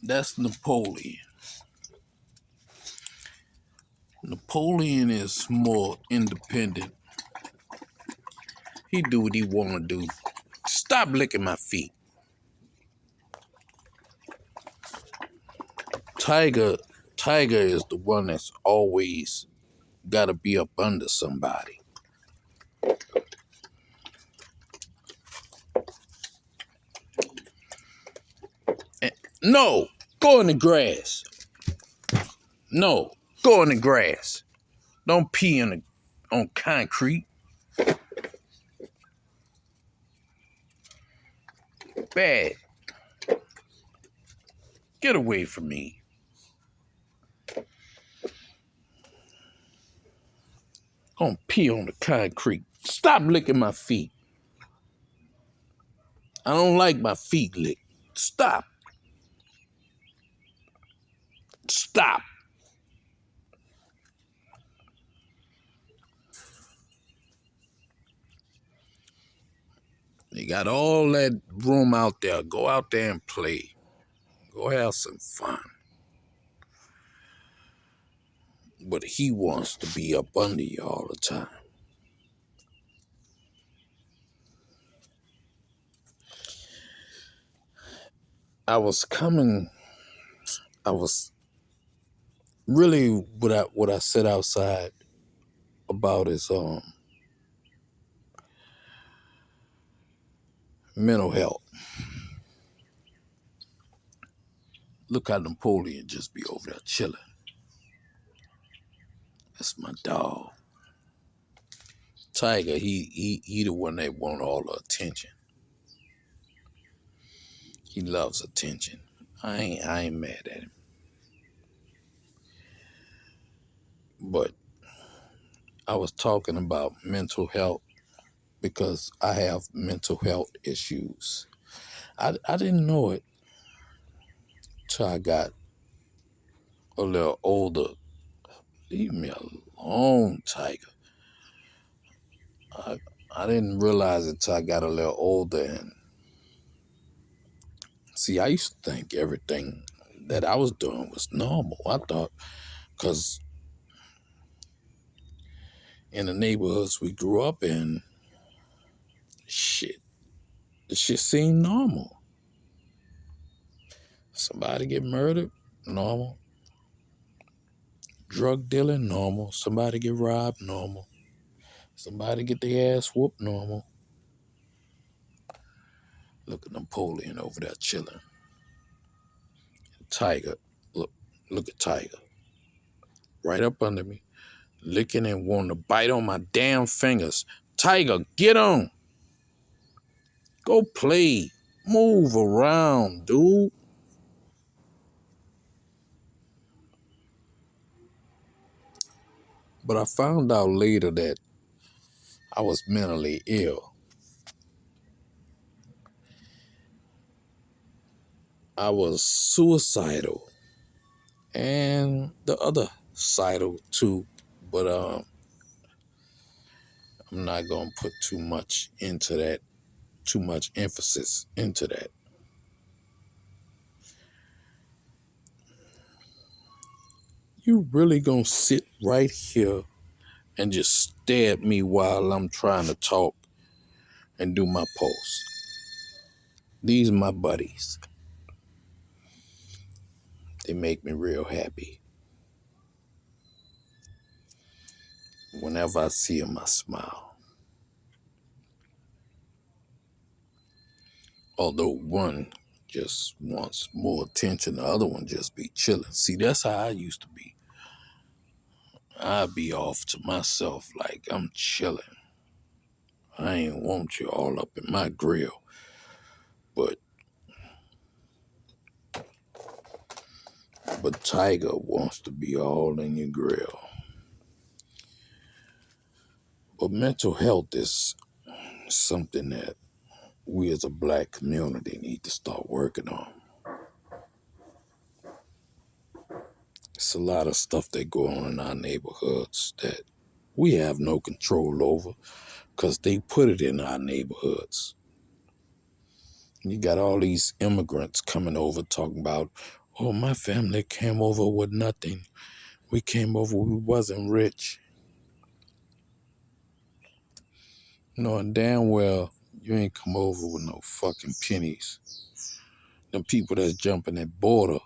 That's Napoleon. Napoleon is more independent. He do what he want to do. Stop licking my feet. Tiger is the one that's always got to be up under somebody. No, go in the grass. No, go in the grass. Don't pee on concrete. Bad. Get away from me. Don't pee on the concrete. Stop licking my feet. I don't like my feet licked. Stop. Stop. You got all that room out there. Go out there and play. Go have some fun. But he wants to be up under you all the time. I was really what I said outside about is mental health. Look how Napoleon just be over there chilling. That's my dog. Tiger, he the one that want all the attention. He loves attention. I ain't mad at him. But I was talking about mental health because I have mental health issues. I didn't know it till I got a little older. Leave me alone, Tiger. I didn't realize it till I got a little older. And see, I used to think everything that I was doing was normal. I thought, because in the neighborhoods we grew up in, the shit seemed normal. Somebody get murdered, normal. Drug dealing, normal. Somebody get robbed, normal. Somebody get their ass whooped, normal. Look at Napoleon over there chilling. Tiger, look at Tiger. Right up under me, licking and wanting to bite on my damn fingers. Tiger, get on. Go play. Move around, dude. But I found out later that I was mentally ill. I was suicidal and the other sidal too, but I'm not gonna put too much into that, too much emphasis into that. You really gonna sit right here and just stare at me while I'm trying to talk and do my post? These are my buddies. They make me real happy. Whenever I see them, I smile. Although one just wants more attention, the other one just be chilling. See, that's how I used to be. I'd be off to myself like I'm chilling. I ain't want you all up in my grill. But Tiger wants to be all in your grill. But mental health is something that we as a black community need to start working on. It's a lot of stuff that go on in our neighborhoods that we have no control over because they put it in our neighborhoods. You got all these immigrants coming over talking about, Oh, my family came over with nothing. We came over, we wasn't rich. Knowing damn well you ain't come over with no fucking pennies. Them people that's jumping that border,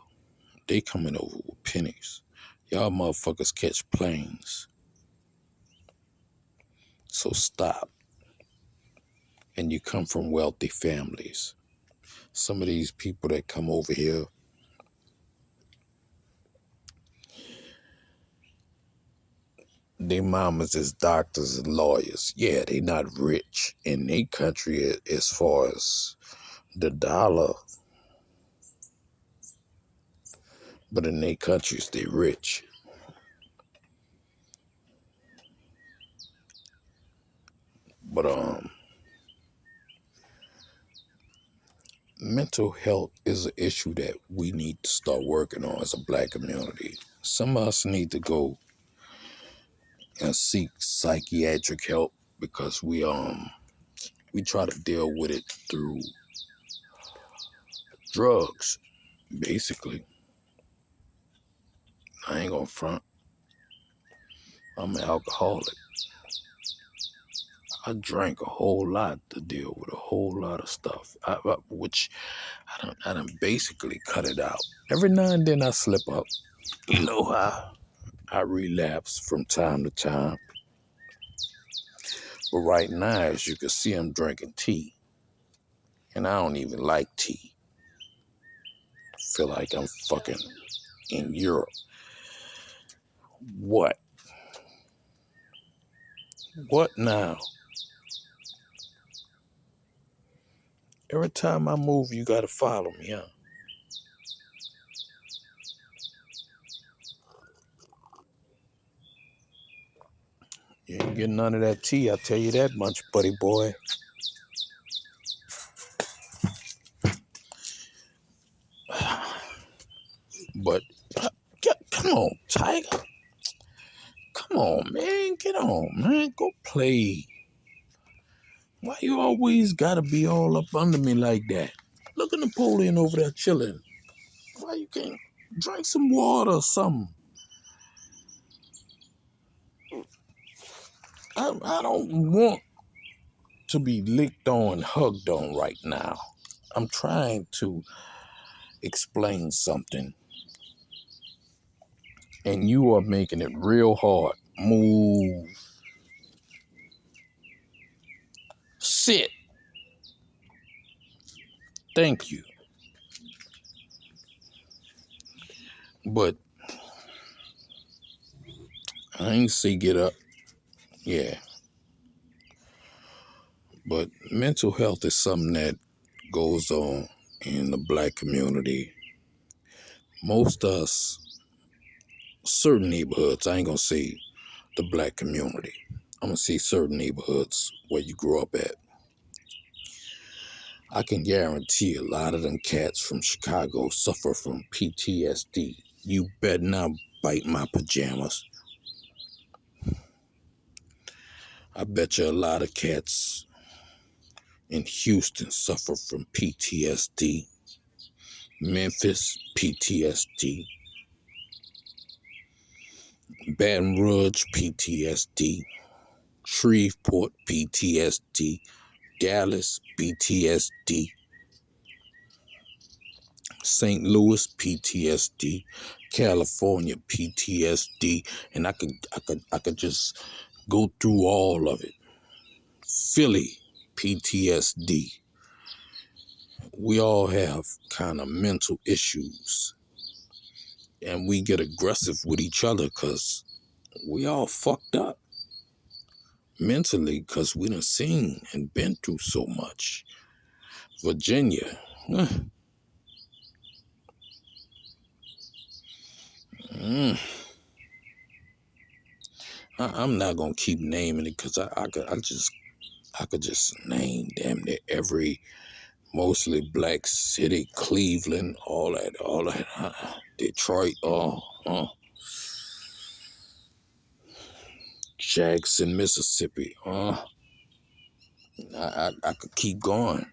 they coming over with pennies. Y'all motherfuckers catch planes. So stop. And you come from wealthy families. Some of these people that come over here, they mamas is doctors and lawyers. Yeah, they not rich in their country as far as the dollar, but in their countries they rich. But mental health is an issue that we need to start working on as a black community. Some of us need to go and seek psychiatric help because we try to deal with it through drugs, basically. I ain't gonna front. I'm an alcoholic. I drank a whole lot to deal with a whole lot of stuff, which I done basically cut it out. Every now and then I slip up. You know how I relapse from time to time. But right now, as you can see, I'm drinking tea. And I don't even like tea. Feel like I'm fucking in Europe. What? What now? Every time I move, you gotta follow me, huh? You ain't getting none of that tea, I'll tell you that much, buddy boy. But come on, Tiger. Come on, man. Get on, man. Go play. Why you always gotta be all up under me like that? Look at Napoleon over there chilling. Why you can't drink some water or something? I don't want to be licked on, hugged on right now. I'm trying to explain something, and you are making it real hard. Move. Sit. Thank you. But I ain't say get up. Yeah. But mental health is something that goes on in the black community. Most of us, certain neighborhoods, I ain't gonna say the black community. I'm gonna say certain neighborhoods where you grew up at. I can guarantee a lot of them cats from Chicago suffer from PTSD. You better not bite my pajamas. I bet you a lot of cats in Houston suffer from PTSD. Memphis, PTSD. Baton Rouge, PTSD. Shreveport, PTSD. Dallas, PTSD. St. Louis, PTSD. California, PTSD. And I could just go through all of it. Philly, PTSD. We all have kind of mental issues. And we get aggressive with each other because we all fucked up mentally because we done seen and been through so much. Virginia. Mm, I'm not gonna keep naming it because I could just name damn near every mostly black city, Cleveland, all that, Detroit, Jackson, Mississippi. I could keep going.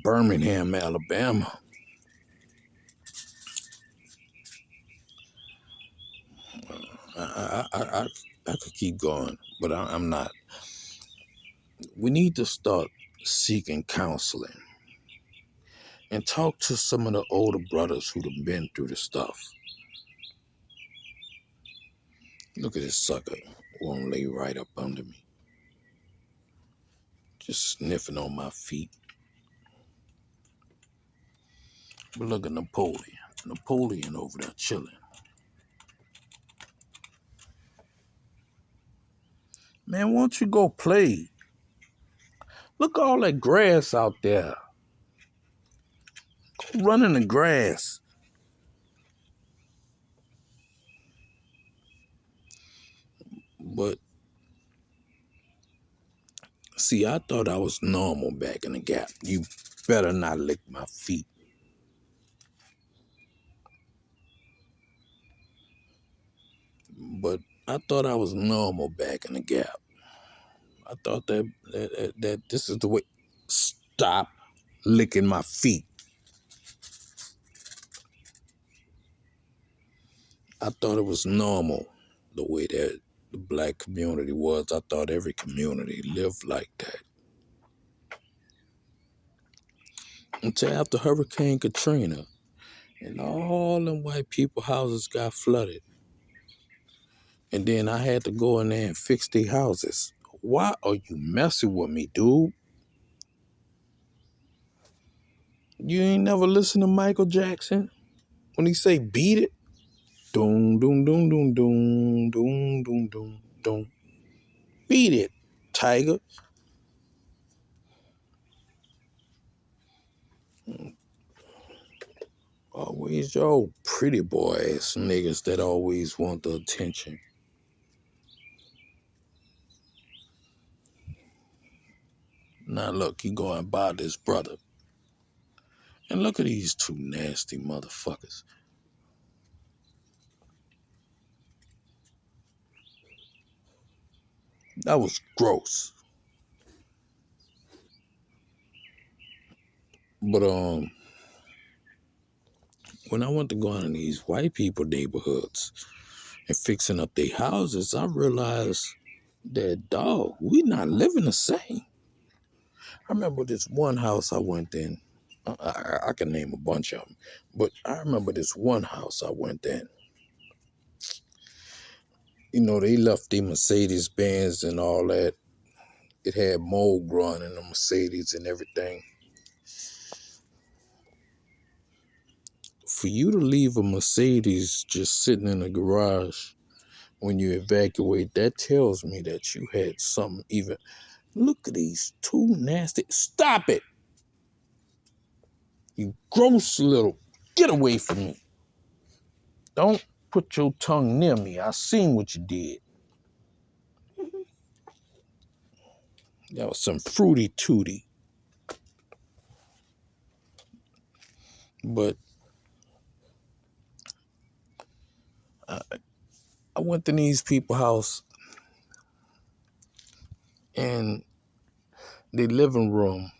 Birmingham, Alabama. I could keep going, but I'm not. We need to start seeking counseling and talk to some of the older brothers who've been through the stuff. Look at this sucker. Won't lay right up under me. Just sniffing on my feet. But look at Napoleon. Napoleon over there chilling. Man, why don't you go play? Look at all that grass out there. Go run in the grass. But see, I thought I was normal back in the Gap. You better not lick my feet. But I thought I was normal back in the Gap. I thought that this is the way. Stop licking my feet. I thought it was normal the way that the black community was. I thought every community lived like that. Until after Hurricane Katrina and all them white people houses got flooded. And then I had to go in there and fix their houses. Why are you messing with me, dude? You ain't never listen to Michael Jackson when he say beat it? Doom, doom, doom, doom, doom, doom, doom, doom, doom. Beat it, Tiger. Always your pretty boy ass niggas that always want the attention. Now look, he going by this brother. And look at these two nasty motherfuckers. That was gross. But when I went to go in these white people neighborhoods and fixing up their houses, I realized that, dog, we not living the same. I remember this one house I went in. I can name a bunch of them, but I remember this one house I went in. You know, they left the Mercedes Benz and all that. It had mold growing in the Mercedes and everything. For you to leave a Mercedes just sitting in a garage when you evacuate, that tells me that you had something even. Look at these two nasty. Stop it! You gross little. Get away from me. Don't put your tongue near me. I seen what you did. That was some fruity tooty. But I went to these people's house and the living room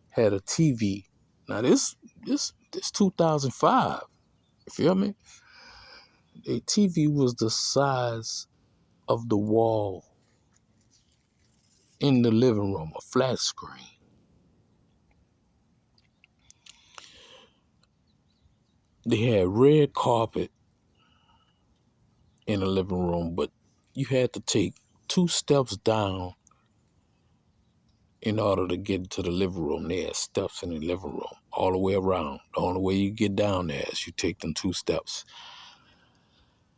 had a TV. Now this 2005. You feel me? The TV was the size of the wall in the living room, a flat screen. They had red carpet in the living room, but you had to take 2 steps down in order to get to the living room. They had steps in the living room all the way around. The only way you get down there is you take them 2 steps.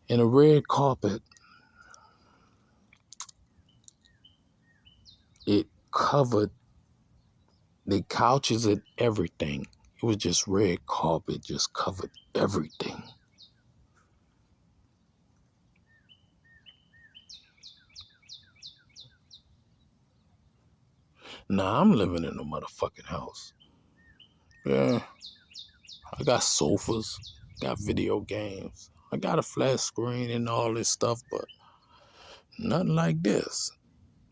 And the red carpet, it covered the couches and everything. It was just red carpet, just covered everything. Now I'm living in a motherfucking house. Yeah, I got sofas, got video games, I got a flat screen and all this stuff, but nothing like this.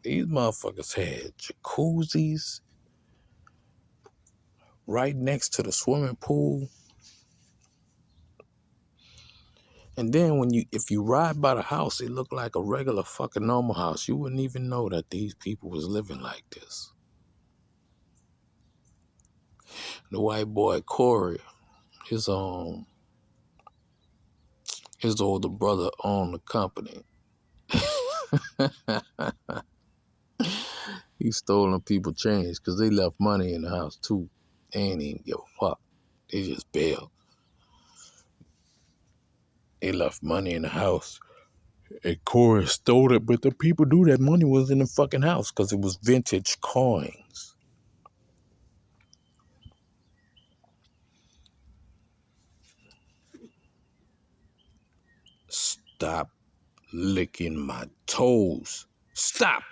These motherfuckers had jacuzzis, right next to the swimming pool. And then if you ride by the house, it looked like a regular fucking normal house. You wouldn't even know that these people was living like this. The white boy Corey, his older brother owned the company. He stolen people change because they left money in the house too. They ain't even give a fuck. They just bailed. They left money in the house. And Corey stole it, but the people knew that money was in the fucking house because it was vintage coins. Stop licking my toes. Stop.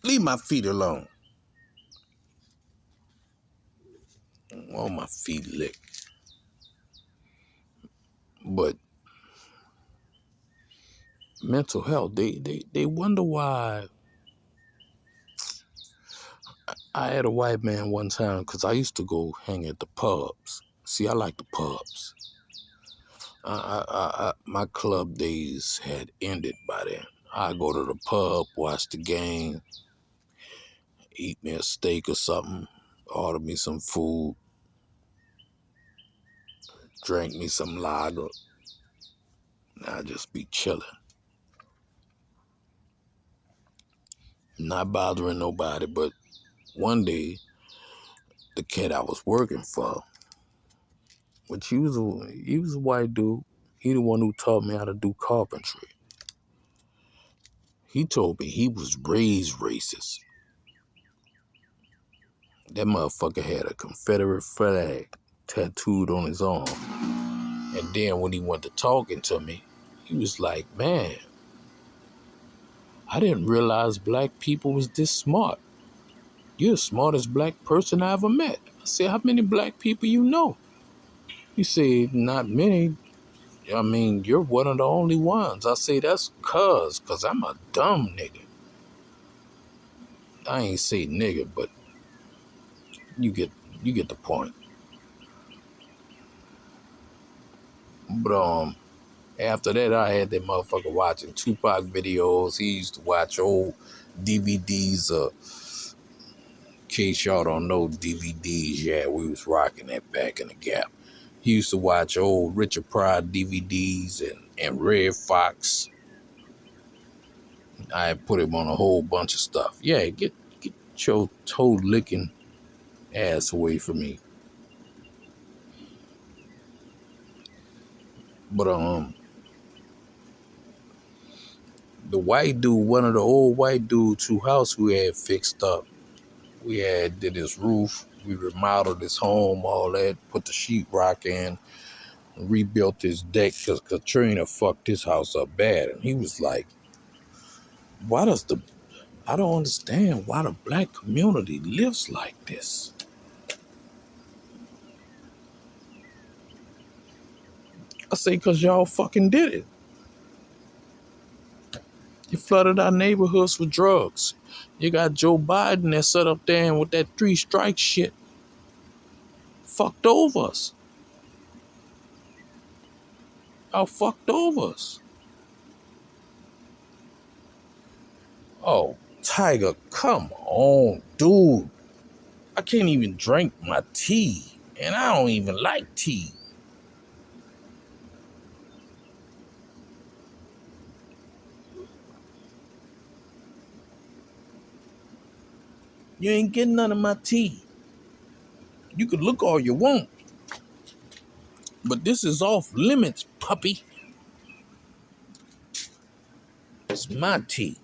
Leave my feet alone. All my feet licked. But mental health, they wonder why. I had a white man one time because I used to go hang at the pubs. See, I like the pubs. My club days had ended by then. I go to the pub, watch the game, eat me a steak or something, order me some food, drink me some lager, and I just be chilling. Not bothering nobody, but one day, the kid I was working for, which he was a white dude, he the one who taught me how to do carpentry. He told me he was raised racist. That motherfucker had a Confederate flag tattooed on his arm. And then when he went to talking to me, he was like, man, I didn't realize black people was this smart. You're the smartest black person I ever met. I said, how many black people you know? He said, not many. I mean, you're one of the only ones. I say, that's cuz I'm a dumb nigga. I ain't say nigga, but you get the point. But after that, I had that motherfucker watching Tupac videos. He used to watch old DVDs. In case y'all don't know DVDs, yeah, we was rocking that back in the Gap. He used to watch old Richard Pryor DVDs and Red Fox. I put him on a whole bunch of stuff. Yeah, get your toe licking ass away from me. But the white dude, one of the old white dudes whose house we had fixed up. We had did his roof, we remodeled his home, all that, put the sheetrock in, rebuilt his deck because Katrina fucked his house up bad. And he was like, I don't understand why the black community lives like this. I say, because y'all fucking did it. You flooded our neighborhoods with drugs. You got Joe Biden that set up there and with that 3 strike shit fucked over us. Y'all fucked over us. Oh, Tiger, come on, dude. I can't even drink my tea, and I don't even like tea. You ain't getting none of my tea. You can look all you want, but this is off limits, puppy. It's my tea.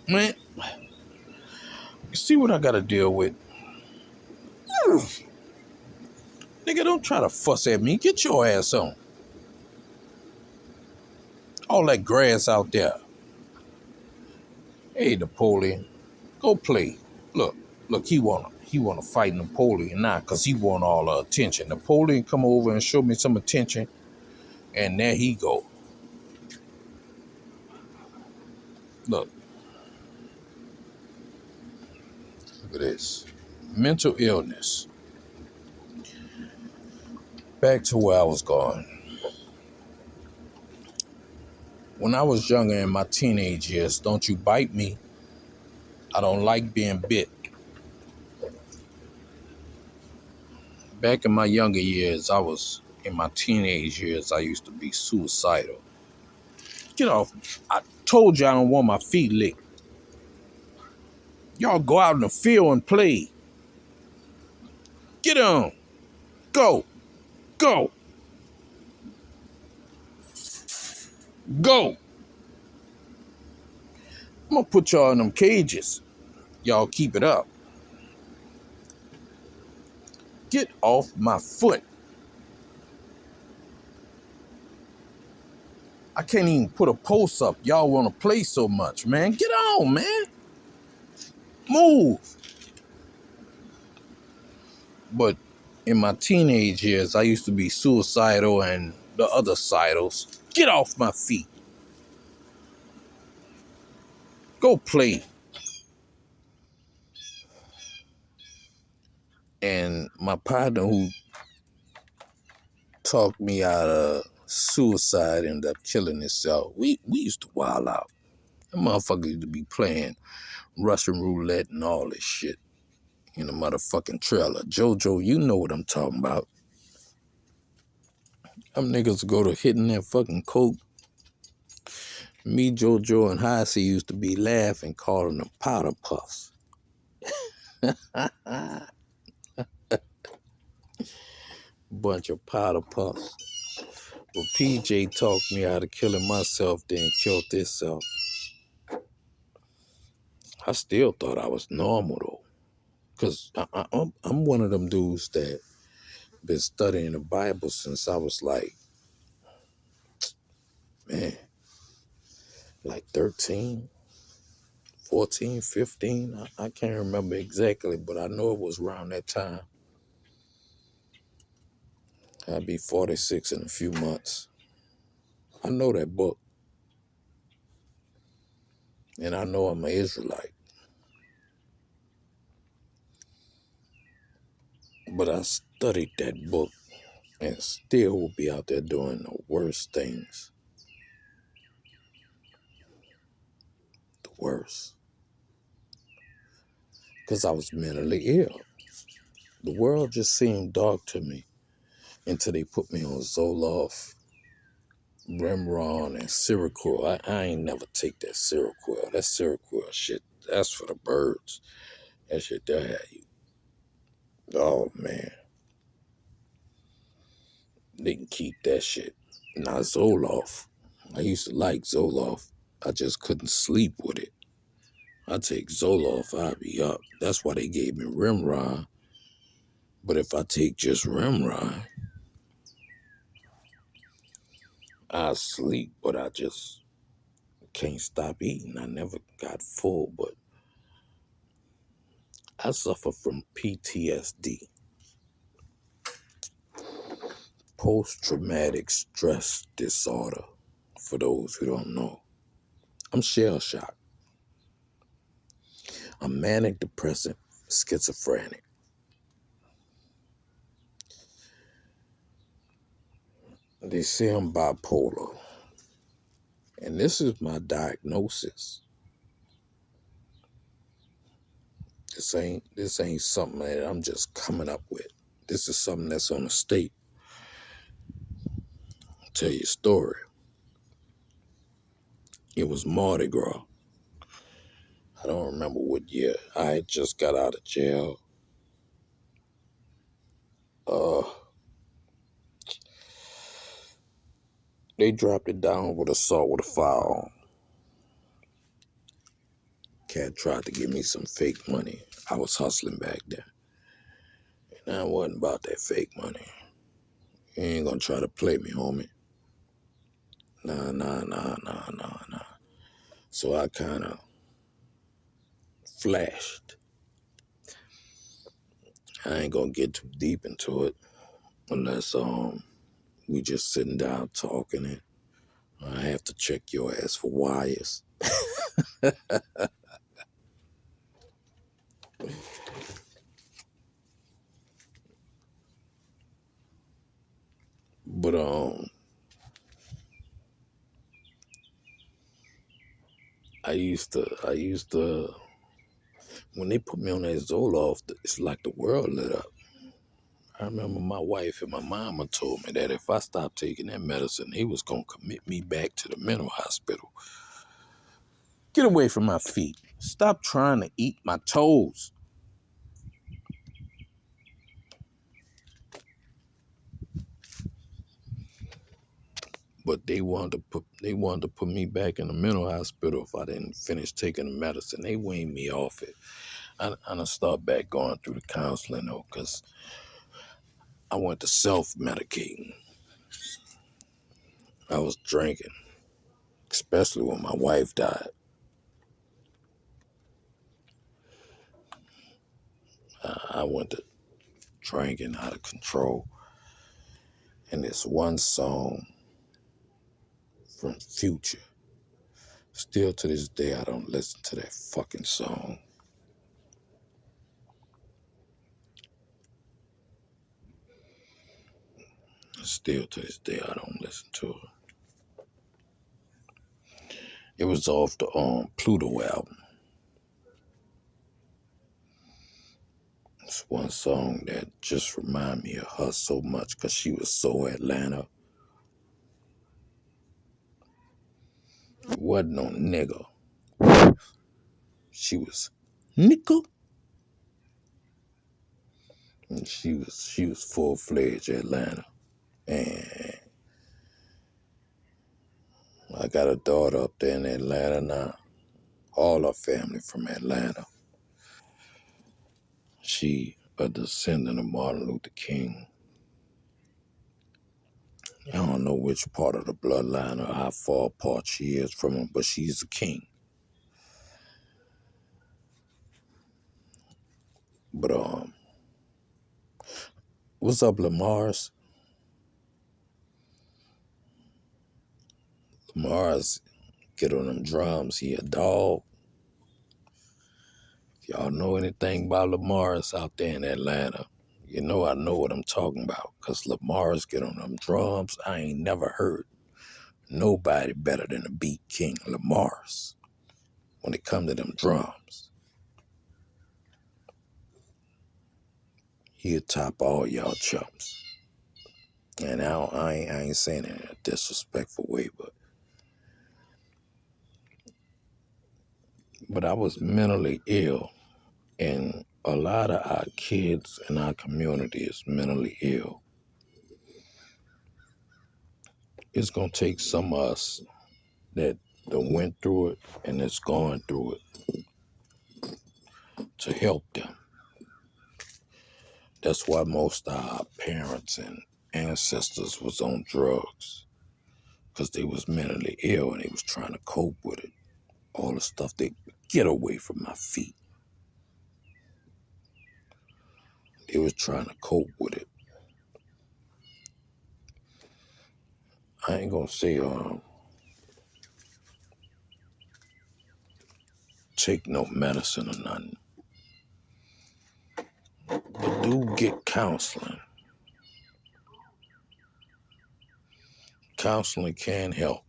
Man, you see what I gotta deal with? Nigga, don't try to fuss at me. Get your ass on. All that grass out there. Hey, Napoleon, go play. Look, he wanna fight Napoleon now because he want all the attention. Napoleon come over and show me some attention, and there he go. Look, at this. Mental illness. Back to where I was going. When I was younger in my teenage years, don't you bite me. I don't like being bit. Back in my younger years, in my teenage years, I used to be suicidal. Get off. I told you I don't want my feet licked. Y'all go out in the field and play. Get on. Go. Go. Go. I'm going to put y'all in them cages. Y'all keep it up. Get off my foot. I can't even put a post up. Y'all want to play so much, man. Get on, man. Move. But in my teenage years, I used to be suicidal and the other sidles. Get off my feet. Go play. And my partner who talked me out of suicide ended up killing himself. We used to wild out. That motherfucker used to be playing Russian roulette and all this shit in a motherfucking trailer. JoJo, you know what I'm talking about. Them niggas go to hitting that fucking coke. Me, JoJo, and Hasi used to be laughing, calling them powder puffs. Bunch of powder puffs. Well, PJ talked me out of killing myself, then killed himself. I still thought I was normal, though. Because I'm one of them dudes that been studying the Bible since I was like 13, 14, 15. I can't remember exactly, but I know it was around that time. I'll be 46 in a few months. I know that book. And I know I'm an Israelite. But I studied that book and still will be out there doing the worst things. The worst. Because I was mentally ill. The world just seemed dark to me until they put me on Zoloft, Remron, and Seroquel. I ain't never take that Seroquel. That Seroquel shit, that's for the birds. That shit, they'll have you. Oh, man. They can keep that shit. Not Zoloft. I used to like Zoloft. I just couldn't sleep with it. I take Zoloft, I'd be up. That's why they gave me Remron. But if I take just Remron, I sleep, but I just can't stop eating. I never got full, but I suffer from PTSD, post-traumatic stress disorder, for those who don't know. I'm shell-shocked. I'm manic depressive, schizophrenic. They say I'm bipolar. And this is my diagnosis. This ain't something that I'm just coming up with. This is something that's on the state. I'll tell you a story. It was Mardi Gras. I don't remember what year. I had just got out of jail. They dropped it down with assault with a firearm. Cat tried to give me some fake money. I was hustling back then. And I wasn't about that fake money. You ain't gonna try to play me, homie. Nah. So I kind of flashed. I ain't gonna get too deep into it unless we just sitting down talking and I have to check your ass for wires. I used to, when they put me on that Zoloft, it's like the world lit up. I remember my wife and my mama told me that if I stopped taking that medicine, they was gonna commit me back to the mental hospital. Get away from my feet. Stop trying to eat my toes. But they wanted to put me back in the mental hospital if I didn't finish taking the medicine. They weaned me off it. I done start back going through the counseling though, because I went to self-medicating. I was drinking, especially when my wife died. I went to drinking out of control. And this one song from Future, still to this day, I don't listen to that fucking song. Still to this day, I don't listen to it. It was off the Pluto album. It's one song that just remind me of her so much because she was so Atlanta. It wasn't no nigga. She was nickel. And she was full-fledged Atlanta. And I got a daughter up there in Atlanta now. All her family from Atlanta. She a descendant of Martin Luther King. I don't know which part of the bloodline or how far apart she is from him, but she's a king. But what's up, Lamar's? Lamar's get on them drums. He a dog. If y'all know anything about Lamar's out there in Atlanta, you know I know what I'm talking about. Cause Lamar's get on them drums. I ain't never heard nobody better than the beat king Lamar's when it come to them drums. He'll top all y'all chumps. And I ain't saying it in a disrespectful way, but I was mentally ill, and a lot of our kids in our community is mentally ill. It's gonna take some of us that went through it and that's going through it to help them. That's why most of our parents and ancestors was on drugs, because they was mentally ill and they was trying to cope with it. All the stuff they get away from my feet. They was trying to cope with it. I ain't gonna say take no medicine or nothing, but do get counseling. Counseling can help.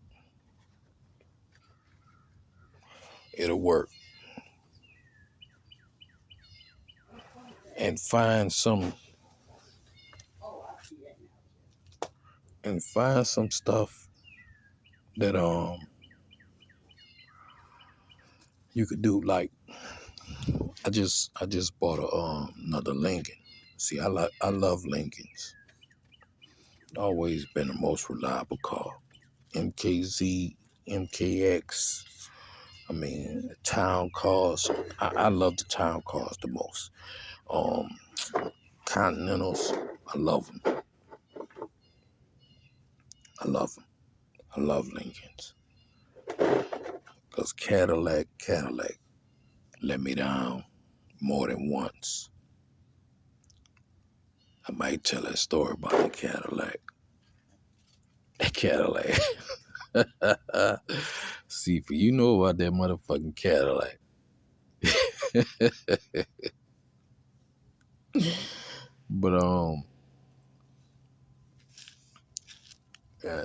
It'll work. And find some stuff that you could do. Like I just bought another Lincoln. See, I love Lincolns. Always been the most reliable car. MKZ, MKX. I mean, town cars. I love the town cars the most. Um, Continentals. I love them. I love them. I love Lincolns. Because Cadillac let me down more than once. I might tell that story about the Cadillac. That Cadillac. See, for you know about that motherfucking Cadillac. But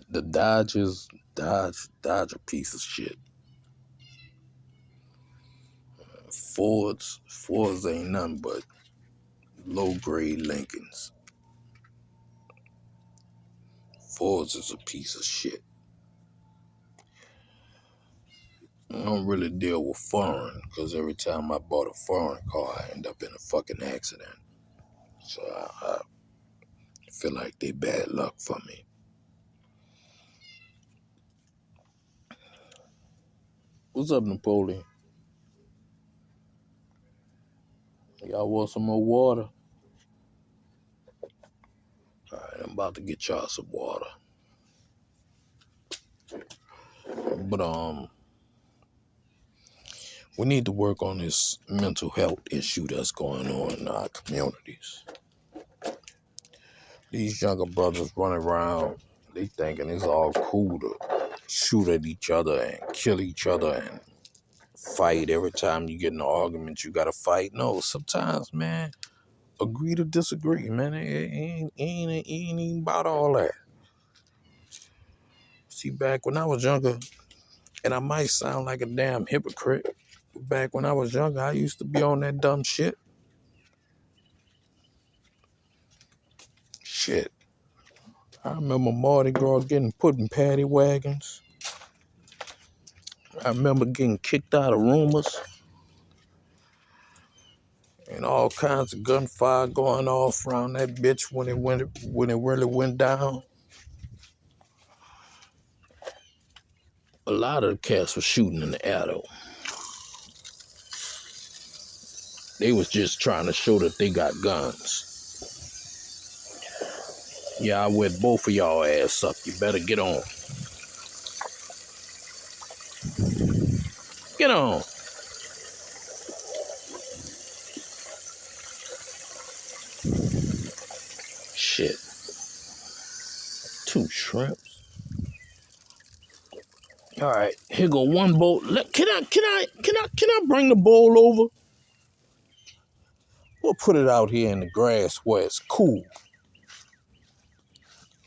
the Dodge a piece of shit. Fords ain't nothing but low-grade Lincolns. Fords is a piece of shit. I don't really deal with foreign, because every time I bought a foreign car, I end up in a fucking accident. So I feel like they bad luck for me. What's up, Napoleon? Y'all want some more water? All right, I'm about to get y'all some water. But we need to work on this mental health issue that's going on in our communities. These younger brothers running around, they thinking it's all cool to shoot at each other and kill each other and fight. Every time you get in an argument, you gotta fight. No, sometimes, man, agree to disagree, man. It ain't even about all that. See, back when I was younger, and I might sound like a damn hypocrite, back when I was younger, I used to be on that dumb shit. Shit. I remember Mardi Gras getting put in paddy wagons. I remember getting kicked out of rumors and all kinds of gunfire going off around that bitch when it really went down. A lot of the cats were shooting in the air though. They was just trying to show that they got guns. Yeah, I wet both of y'all ass up. You better get on. Get on. Shit. 2 shrimps. All right, here go one bowl. Can I bring the bowl over? We'll put it out here in the grass where it's cool.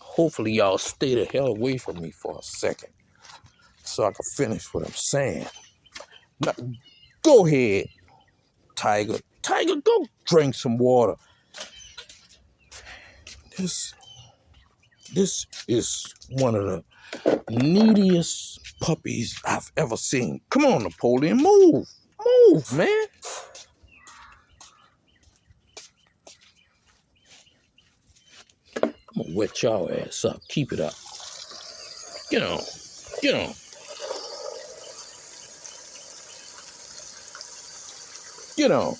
Hopefully y'all stay the hell away from me for a second so I can finish what I'm saying. Now, go ahead, Tiger. Tiger, go drink some water. This is one of the neediest puppies I've ever seen. Come on, Napoleon, move. Move, man. I'm gonna wet y'all ass up. Keep it up. Get on. Get on. Get on.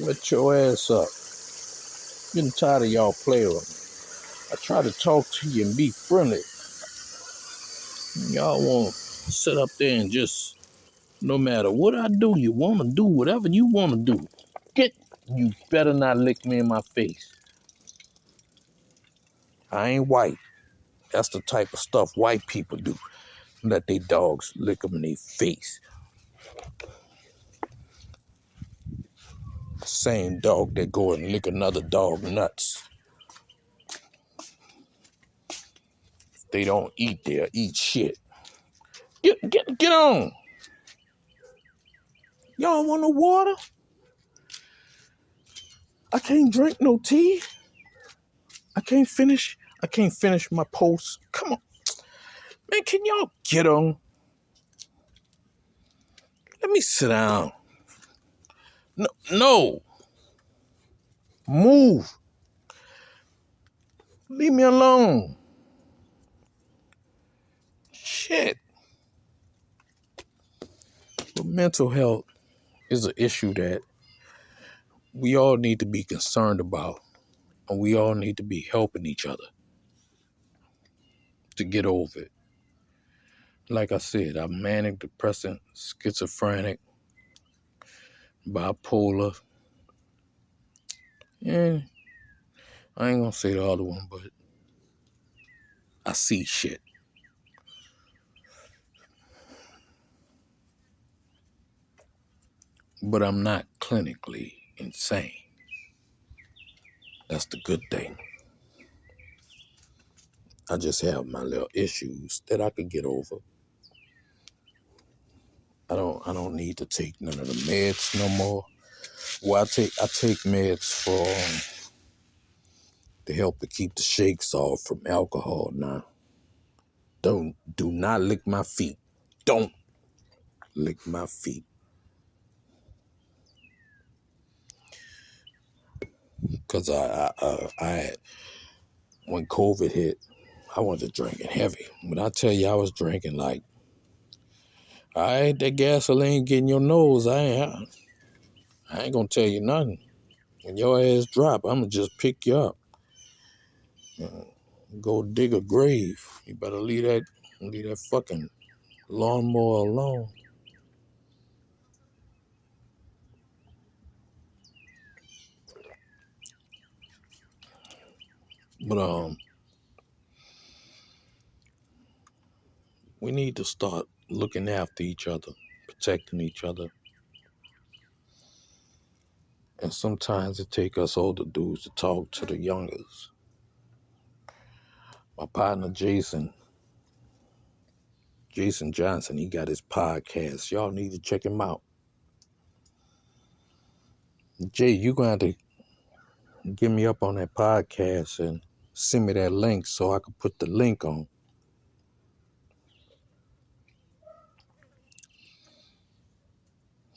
Wet your ass up. Getting tired of y'all playing with me. I try to talk to you and be friendly. Y'all want to sit up there and just, no matter what I do, you want to do whatever you want to do. You better not lick me in my face. I ain't white. That's the type of stuff white people do. Let their dogs lick them in their face. Same dog that go and lick another dog nuts. If they don't eat, they'll eat shit. Get on. Y'all want no water? I can't drink no tea. I can't finish my post. Come on. Man, can y'all get on? Let me sit down. No. Move. Leave me alone. Shit. But mental health is an issue that we all need to be concerned about, and we all need to be helping each other to get over it. Like I said, I'm manic, depressant, schizophrenic, bipolar, and I ain't gonna say the other one, but I see shit. But I'm not clinically insane. That's the good thing. I just have my little issues that I could get over. I don't need to take none of the meds no more. Well, I take meds for to help to keep the shakes off from alcohol now. Do not lick my feet. Don't lick my feet. Cause I had, when COVID hit, I wasn't drinking heavy. When I tell you I was drinking like, all right, that gasoline getting your nose. I ain't gonna tell you nothing. When your ass drop, I'm gonna just pick you up. Go dig a grave. You better leave that fucking lawnmower alone. But we need to start looking after each other, protecting each other. And sometimes it take us older dudes to talk to the youngers. My partner Jason Johnson, he got his podcast. Y'all need to check him out. Jay, you gonna have to get me up on that podcast and send me that link so I can put the link on.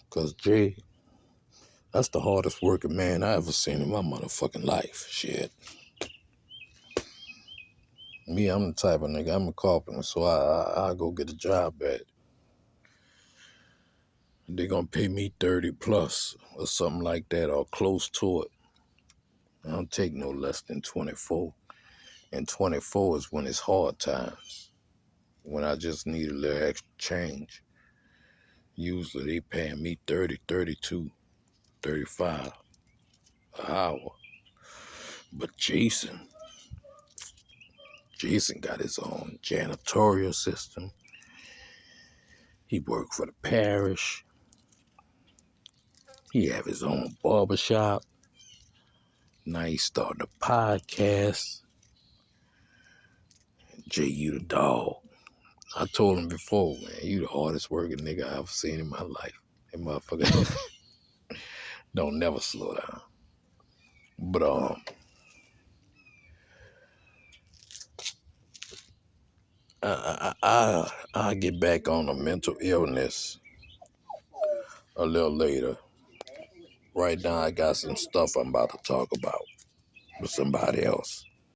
Cause Jay, that's the hardest working man I ever seen in my motherfucking life. Shit. Me, I'm the type of nigga, I'm a carpenter, so I go get a job at. They gonna pay me 30 plus or something like that or close to it. I don't take no less than 24. And 24 is when it's hard times. When I just need a little extra change. Usually they paying me 30, 32, 35 an hour. But Jason got his own janitorial system. He worked for the parish. He have his own barbershop. Now he's starting a podcast. Jay, you the dog. I told him before, man, you the hardest working nigga I've ever seen in my life. That motherfucker don't never slow down. But I'll get back on the mental illness a little later. Right now, I got some stuff I'm about to talk about with somebody else.